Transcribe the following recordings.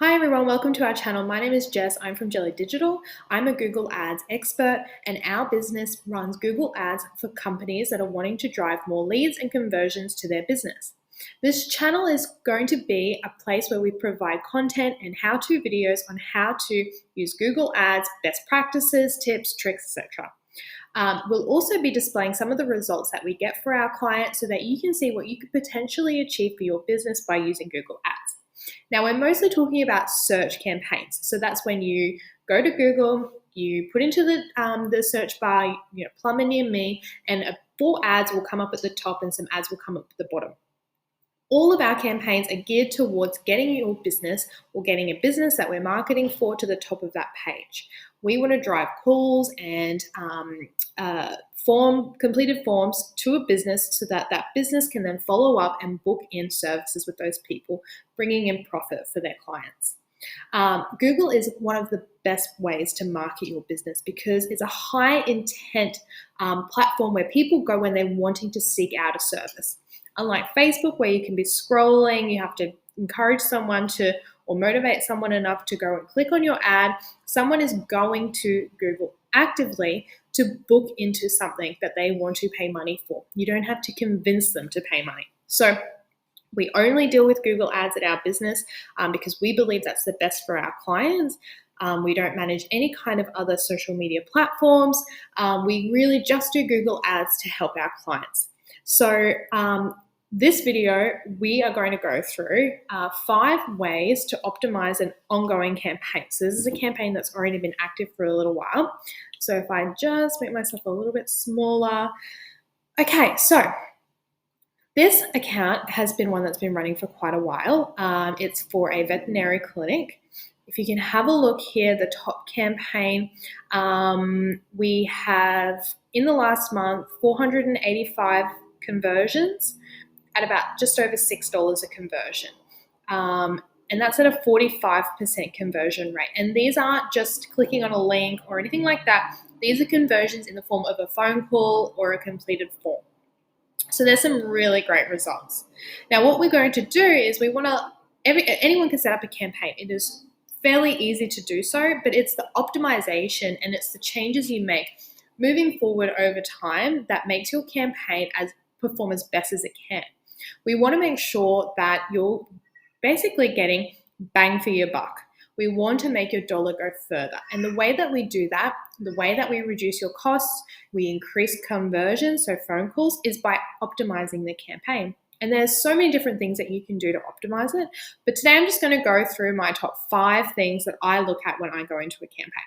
Hi everyone, welcome to our channel. My name is Jess. I'm from Jelly Digital. I'm a Google Ads expert, and our business runs Google Ads for companies that are wanting to drive more leads and conversions to their business. This channel is going to be a place where we provide content and how-to videos on how to use Google Ads, best practices, tips, tricks, etc. We'll also be displaying some of the results that we get for our clients so that you can see what you could potentially achieve for your business by using Google Ads. Now, we're mostly talking about search campaigns. So that's when you go to Google, you put into the search bar, plumber near me, and 4 ads will come up at the top and some ads will come up at the bottom. All of our campaigns are geared towards getting your business or getting a business that we're marketing for to the top of that page. We want to drive calls and completed forms to a business so that that business can then follow up and book in services with those people, bringing in profit for their clients. Google is one of the best ways to market your business because it's a high intent platform where people go when they're wanting to seek out a service. Unlike Facebook, where you can be scrolling, you have to encourage someone to or motivate someone enough to go and click on your ad, someone is going to Google actively to book into something that they want to pay money for. You don't have to convince them to pay money. So we only deal with Google Ads at our business because we believe that's the best for our clients. We don't manage any kind of other social media platforms. We really just do Google Ads to help our clients. So this video, we are going to go through 5 ways to optimize an ongoing campaign. So this is a campaign that's already been active for a little while. So if I just make myself a little bit smaller. Okay, so this account has been one that's been running for quite a while. It's for a veterinary clinic. If you can have a look here, the top campaign, we have in the last month 485 conversions at about just over $6 a conversion. And that's at a 45% conversion rate. And these aren't just clicking on a link or anything like that. These are conversions in the form of a phone call or a completed form. So there's some really great results. Now, what we're going to do is anyone can set up a campaign. It is fairly easy to do so, but it's the optimization and it's the changes you make moving forward over time that makes your campaign perform as best as it can. We want to make sure that you're basically getting bang for your buck. We want to make your dollar go further. And the way that we do that, the way that we reduce your costs, we increase conversion, so phone calls, is by optimizing the campaign. And there's so many different things that you can do to optimize it. But today I'm just going to go through my top 5 things that I look at when I go into a campaign.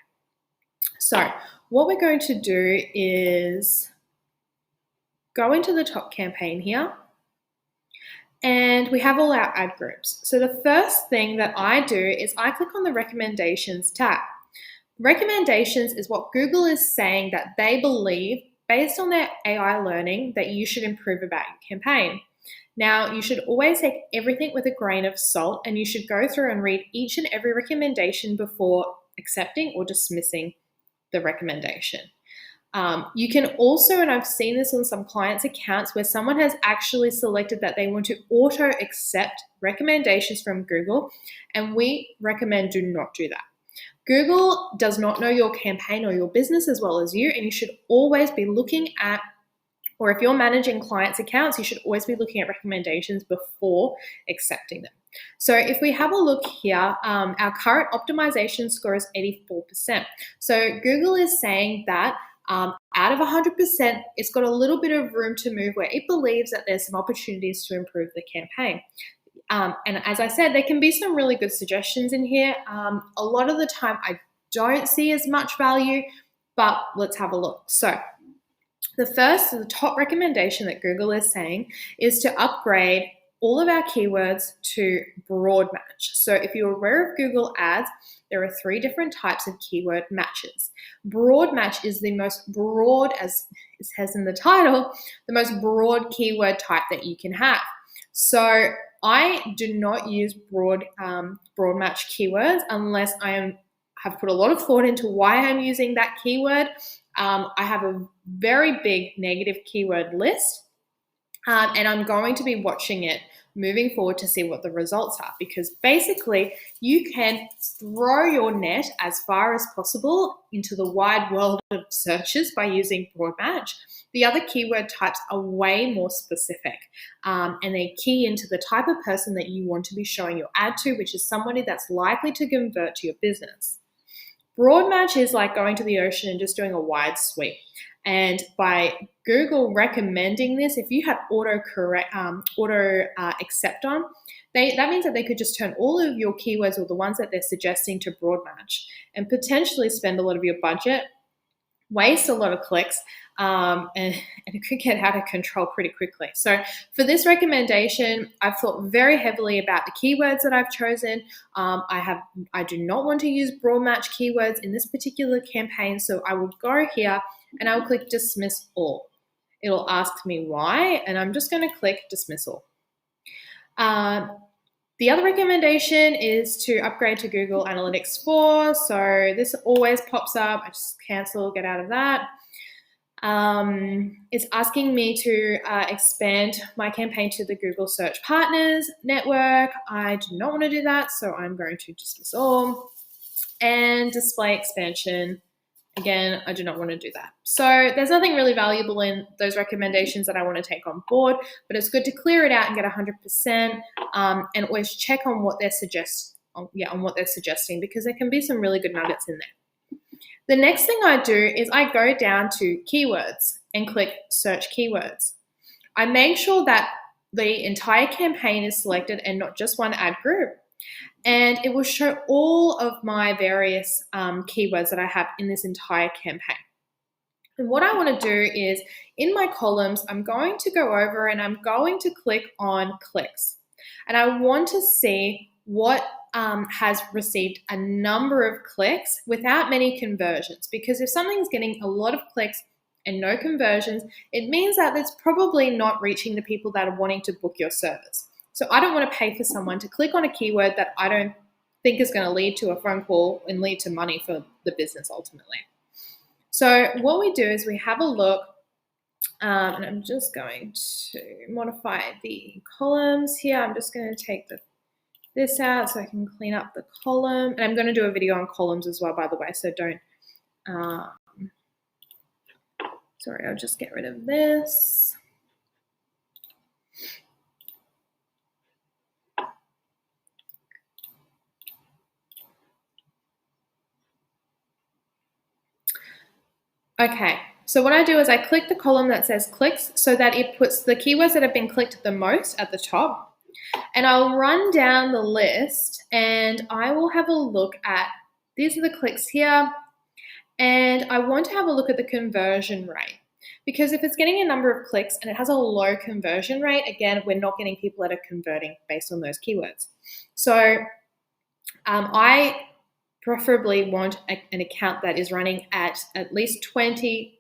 So what we're going to do is go into the top campaign here. And we have all our ad groups. So the first thing that I do is I click on the recommendations tab. Recommendations is what Google is saying that they believe, based on their AI learning, that you should improve about your campaign. Now, you should always take everything with a grain of salt, and you should go through and read each and every recommendation before accepting or dismissing the recommendation. You can also, and I've seen this on some clients' accounts, where someone has actually selected that they want to auto accept recommendations from Google, and we recommend do not do that. Google does not know your campaign or your business as well as you, and you should always be looking at, or if you're managing clients' accounts, you should always be looking at recommendations before accepting them. So if we have a look here, our current optimization score is 84%. So Google is saying that out of 100%, it's got a little bit of room to move where it believes that there's some opportunities to improve the campaign. And as I said, there can be some really good suggestions in here. A lot of the time, I don't see as much value, but let's have a look. So the top recommendation that Google is saying is to upgrade all of our keywords to broad match. So if you're aware of Google Ads, there are 3 different types of keyword matches. Broad match is the most broad, as it says in the title, the most broad keyword type that you can have. So I do not use broad match keywords unless I have put a lot of thought into why I'm using that keyword. I have a very big negative keyword list, and I'm going to be watching it moving forward to see what the results are, because basically you can throw your net as far as possible into the wide world of searches by using broad match. The other keyword types are way more specific, and they key into the type of person that you want to be showing your ad to, which is somebody that's likely to convert to your business. Broad match is like going to the ocean and just doing a wide sweep. And by Google recommending this, if you had auto accept on, that means that they could just turn all of your keywords or the ones that they're suggesting to broad match and potentially spend a lot of your budget, waste a lot of clicks, and it could get out of control pretty quickly. So for this recommendation, I've thought very heavily about the keywords that I've chosen. I do not want to use broad match keywords in this particular campaign, so I will go here and I'll click dismiss all. It'll ask me why, and I'm just going to click dismiss all. The other recommendation is to upgrade to Google Analytics 4. So this always pops up. I just cancel, get out of that. It's asking me to expand my campaign to the Google Search Partners network. I do not want to do that, so I'm going to dismiss all. And display expansion. Again, I do not want to do that. So there's nothing really valuable in those recommendations that I want to take on board, but it's good to clear it out and get 100%, and always check on what they're suggesting, because there can be some really good nuggets in there. The next thing I do is I go down to keywords and click search keywords. I make sure that the entire campaign is selected and not just one ad group. And it will show all of my various keywords that I have in this entire campaign. And what I want to do is, in my columns, I'm going to go over and I'm going to click on clicks. And I want to see what has received a number of clicks without many conversions. Because if something's getting a lot of clicks and no conversions, it means that it's probably not reaching the people that are wanting to book your service. So I don't want to pay for someone to click on a keyword that I don't think is going to lead to a phone call and lead to money for the business ultimately. So what we do is we have a look, and I'm just going to modify the columns here. I'm just going to take this out so I can clean up the column. And I'm going to do a video on columns as well, by the way, so don't, sorry, I'll just get rid of this. Okay, so what I do is I click the column that says clicks so that it puts the keywords that have been clicked the most at the top. And I'll run down the list and I will have a look at, these are the clicks here, and I want to have a look at the conversion rate. Because if it's getting a number of clicks and it has a low conversion rate, again, we're not getting people that are converting based on those keywords. So I preferably want an account that is running at least 20+%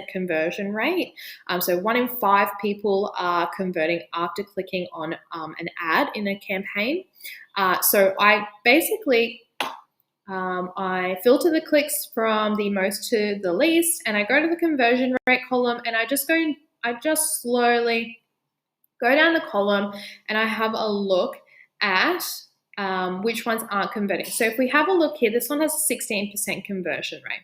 conversion rate. So 1 in 5 people are converting after clicking on an ad in a campaign. So I basically, I filter the clicks from the most to the least, and I go to the conversion rate column, and I just slowly go down the column and I have a look at which ones aren't converting. So if we have a look here, this one has a 16% conversion rate.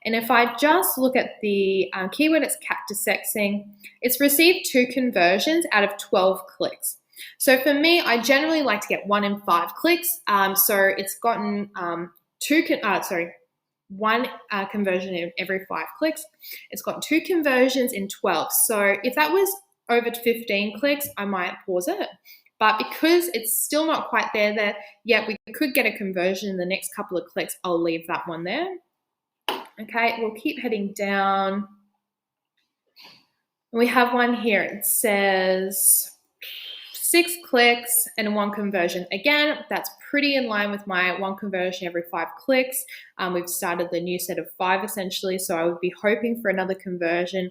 And if I just look at the keyword, it's cactus sexing, it's received 2 conversions out of 12 clicks. So for me, I generally like to get 1 in 5 clicks. So it's gotten 1 conversion in every 5 clicks. It's got 2 conversions in 12. So if that was over 15 clicks, I might pause it. But because it's still not quite there yet, we could get a conversion in the next couple of clicks. I'll leave that one there. Okay, we'll keep heading down. We have one here. It says 6 clicks and 1 conversion. Again, that's pretty in line with my 1 conversion every 5 clicks. We've started the new set of 5 essentially, so I would be hoping for another conversion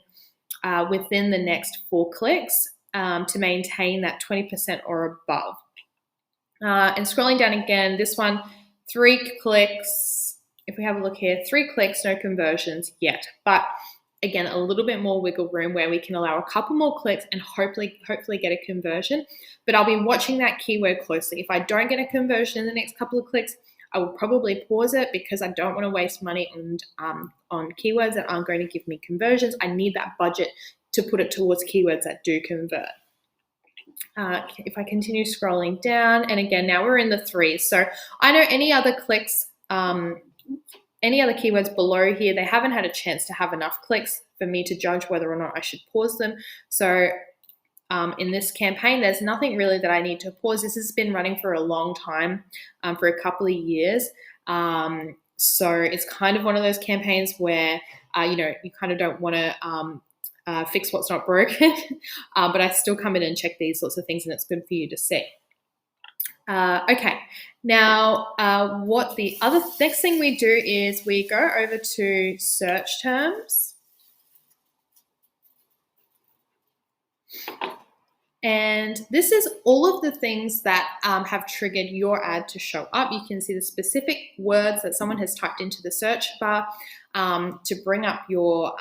within the next 4 clicks. To maintain that 20% or above. And scrolling down again, this one, 3 clicks. If we have a look here, 3 clicks, no conversions yet. But again, a little bit more wiggle room where we can allow a couple more clicks and hopefully get a conversion. But I'll be watching that keyword closely. If I don't get a conversion in the next couple of clicks, I will probably pause it because I don't want to waste money on keywords that aren't going to give me conversions. I need that budget to put it towards keywords that do convert. If I continue scrolling down, and again, now we're in the threes. So I know any other clicks, any other keywords below here, they haven't had a chance to have enough clicks for me to judge whether or not I should pause them. So in this campaign, there's nothing really that I need to pause. This has been running for a long time, for a couple of years. So it's kind of one of those campaigns where, you kind of don't want to fix what's not broken, but I still come in and check these sorts of things, and it's good for you to see. Okay, now what the next thing we do is we go over to search terms. And this is all of the things that have triggered your ad to show up. You can see the specific words that someone has typed into the search bar to bring up your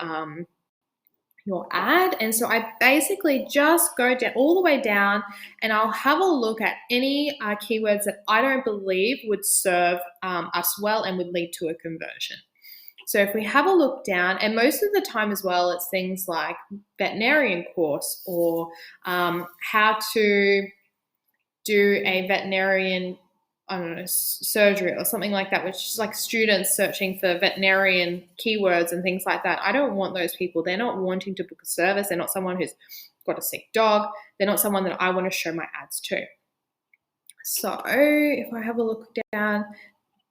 ad. And so I basically just go down all the way down, and I'll have a look at any keywords that I don't believe would serve us well and would lead to a conversion. So if we have a look down, and most of the time as well, it's things like veterinarian course or how to do a veterinarian, I don't know, surgery or something like that, which is like students searching for veterinarian keywords and things like that. I don't want those people. They're not wanting to book a service. They're not someone who's got a sick dog. They're not someone that I want to show my ads to. So if I have a look down,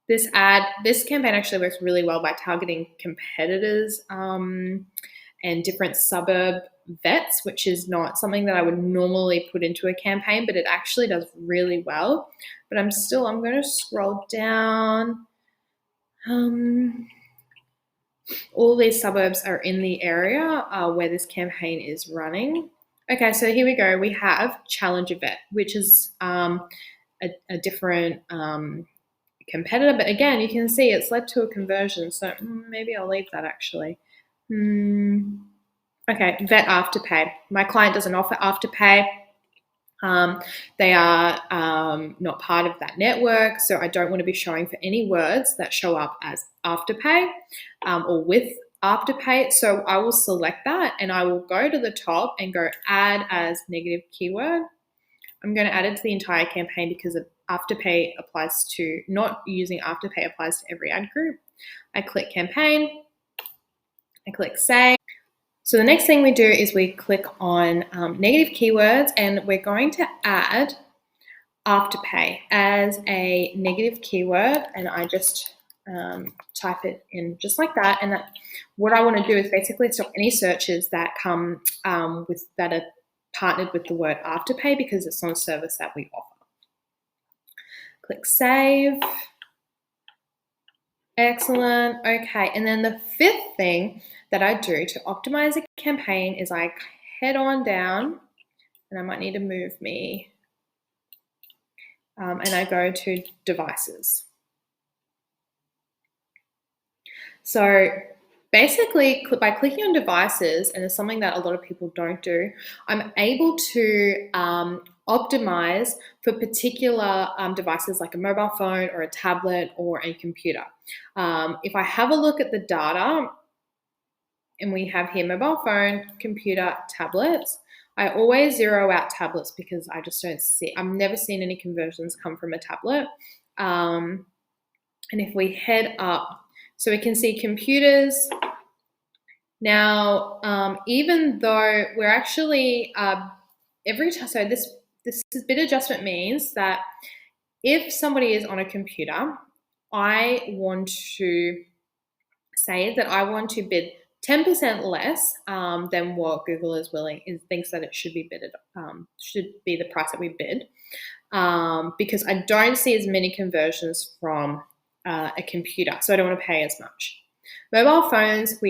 this campaign actually works really well by targeting competitors and different suburb vets, which is not something that I would normally put into a campaign, but it actually does really well. But I'm going to scroll down. All these suburbs are in the area where this campaign is running. Okay, so here we go. We have Challenger Vet, which is a different competitor, but again, you can see it's led to a conversion, so maybe I'll leave that actually. Okay, Vet Afterpay. My client doesn't offer Afterpay. They are not part of that network, so I don't want to be showing for any words that show up as Afterpay or with Afterpay. So I will select that, and I will go to the top and go add as negative keyword. I'm going to add it to the entire campaign because Afterpay applies to, not using Afterpay applies to every ad group. I click campaign, I click save. So the next thing we do is we click on negative keywords, and we're going to add Afterpay as a negative keyword, and I just type it in just like that. And what I want to do is basically stop any searches that come that are partnered with the word Afterpay, because it's not a service that we offer. Click save. Excellent. Okay, and then the fifth thing that I do to optimize a campaign is I head on down, and I might need to move me, and I go to devices. So basically, by clicking on devices, and it's something that a lot of people don't do, I'm able to optimize for particular devices like a mobile phone or a tablet or a computer. If I have a look at the data, and we have here mobile phone, computer, tablets, I always zero out tablets because I just don't see, I've never seen any conversions come from a tablet. And if we head up, so we can see computers. Now, even though we're actually, every time, so this bid adjustment means that if somebody is on a computer, I want to say that I want to bid 10% less than what Google thinks that it should be bidded, should be the price that we bid, because I don't see as many conversions from a computer, so I don't want to pay as much. Mobile phones,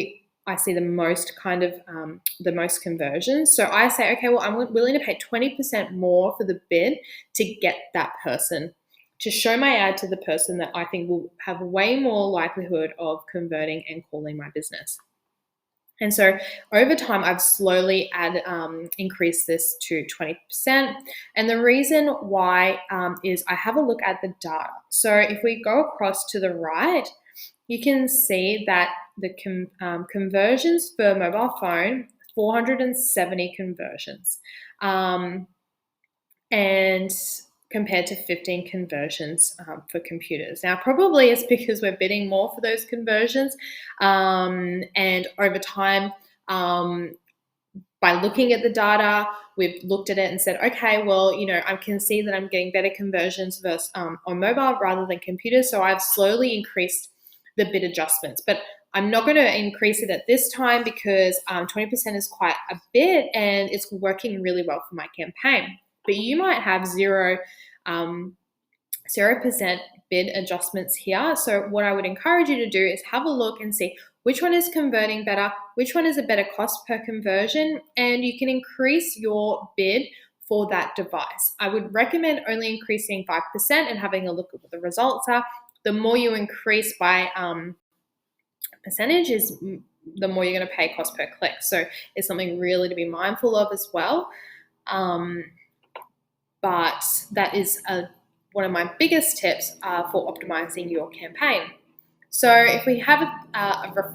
I see the most the most conversions. So I say, okay, well, I'm willing to pay 20% more for the bid to get that person, to show my ad to the person that I think will have way more likelihood of converting and calling my business. And so over time, I've slowly increased this to 20%. And the reason why is I have a look at the data. So if we go across to the right, you can see that the conversions for mobile phone, 470 conversions. And compared to 15 conversions for computers. Now, probably it's because we're bidding more for those conversions, and over time, by looking at the data, we've looked at it and said, okay, well, I can see that I'm getting better conversions versus on mobile rather than computers, so I've slowly increased the bid adjustments. But I'm not going to increase it at this time because 20% is quite a bit and it's working really well for my campaign. But you might have 0% bid adjustments here. So what I would encourage you to do is have a look and see which one is converting better, which one is a better cost per conversion, and you can increase your bid for that device. I would recommend only increasing 5% and having a look at what the results are. The more you increase by percentage is the more you're going to pay cost per click. So it's something really to be mindful of as well. But that is one of my biggest tips for optimizing your campaign. So if we have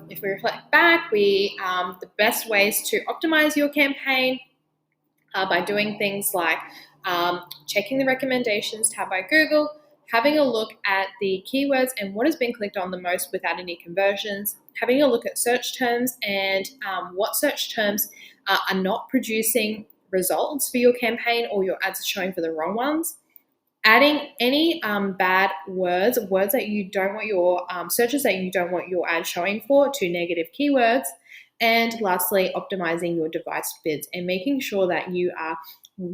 if we reflect back, the best ways to optimize your campaign are by doing things like checking the recommendations tab by Google, having a look at the keywords and what has been clicked on the most without any conversions, having a look at search terms and what search terms are not producing results for your campaign or your ads are showing for the wrong ones, adding any bad words that you don't want your searches that you don't want your ad showing for to negative keywords, and lastly, optimizing your device bids and making sure that you are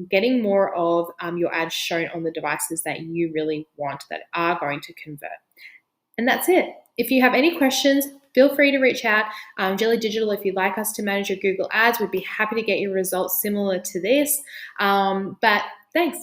getting more of your ads shown on the devices that you really want that are going to convert. And that's it. If you have any questions, feel free to reach out. Jelly Digital, if you'd like us to manage your Google ads, we'd be happy to get you results similar to this. But thanks.